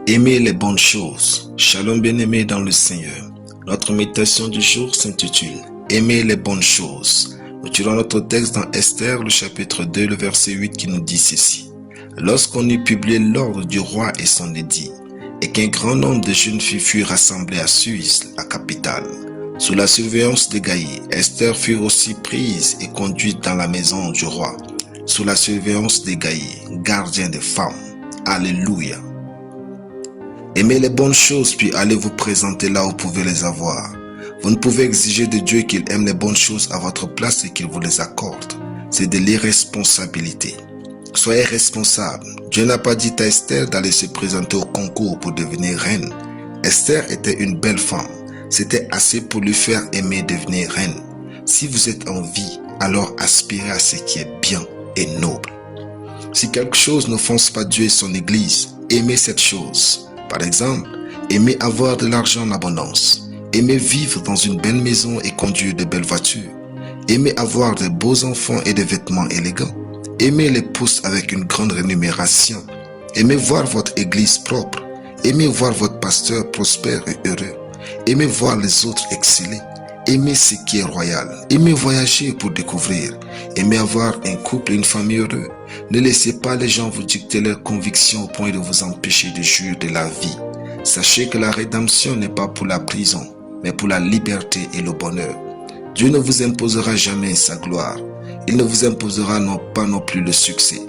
Aimez les bonnes choses. Shalom bien-aimés dans le Seigneur. Notre méditation du jour s'intitule « Aimez les bonnes choses ». Nous tirons notre texte dans Esther, le chapitre 2, le verset 8 qui nous dit ceci. « Lorsqu'on eut publié l'ordre du roi et son édit, et qu'un grand nombre de jeunes filles furent rassemblées à Suse, la capitale, sous la surveillance de Gaïe, Esther fut aussi prise et conduite dans la maison du roi, sous la surveillance de Gaïe, gardien des femmes. Alléluia. Aimez les bonnes choses, puis allez vous présenter là où vous pouvez les avoir. Vous ne pouvez exiger de Dieu qu'il aime les bonnes choses à votre place et qu'il vous les accorde. C'est de l'irresponsabilité. Soyez responsable. Dieu n'a pas dit à Esther d'aller se présenter au concours pour devenir reine. Esther était une belle femme. C'était assez pour lui faire aimer devenir reine. Si vous êtes en vie, alors aspirez à ce qui est bien et noble. Si quelque chose n'offense pas Dieu et son Église, aimez cette chose. Par exemple, aimez avoir de l'argent en abondance. Aimez vivre dans une belle maison et conduire de belles voitures. Aimez avoir de beaux enfants et des vêtements élégants. Aimez les postes avec une grande rémunération. Aimez voir votre église propre. Aimez voir votre pasteur prospère et heureux. Aimez voir les autres exceller. Aimez ce qui est royal. Aimez voyager pour découvrir. Aimez avoir un couple et une famille heureux. Ne laissez pas les gens vous dicter leurs convictions au point de vous empêcher de jouir de la vie. Sachez que la rédemption n'est pas pour la prison, mais pour la liberté et le bonheur. Dieu ne vous imposera jamais sa gloire. Il ne vous imposera pas non plus le succès.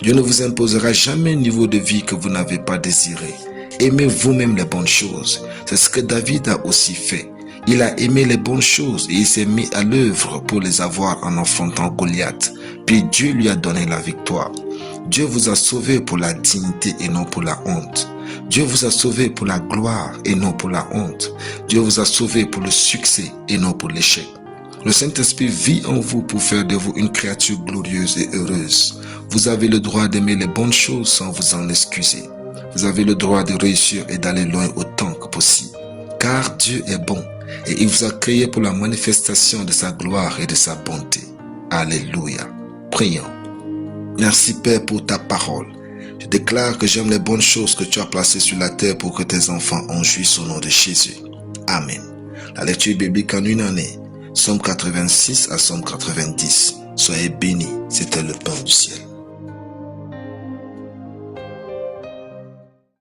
Dieu ne vous imposera jamais un niveau de vie que vous n'avez pas désiré. Aimez vous-même les bonnes choses. C'est ce que David a aussi fait. Il a aimé les bonnes choses et il s'est mis à l'œuvre pour les avoir en affrontant Goliath. Puis Dieu lui a donné la victoire. Dieu vous a sauvé pour la dignité et non pour la honte. Dieu vous a sauvé pour la gloire et non pour la honte. Dieu vous a sauvé pour le succès et non pour l'échec. Le Saint-Esprit vit en vous pour faire de vous une créature glorieuse et heureuse. Vous avez le droit d'aimer les bonnes choses sans vous en excuser. Vous avez le droit de réussir et d'aller loin autant que possible. Car Dieu est bon et il vous a créé pour la manifestation de sa gloire et de sa bonté. Alléluia. Prions. Merci Père pour ta parole. Je déclare que j'aime les bonnes choses que tu as placées sur la terre pour que tes enfants en jouissent au nom de Jésus. Amen. La lecture biblique en une année. Somme 86 à Somme 90. Soyez bénis, c'était le pain du ciel.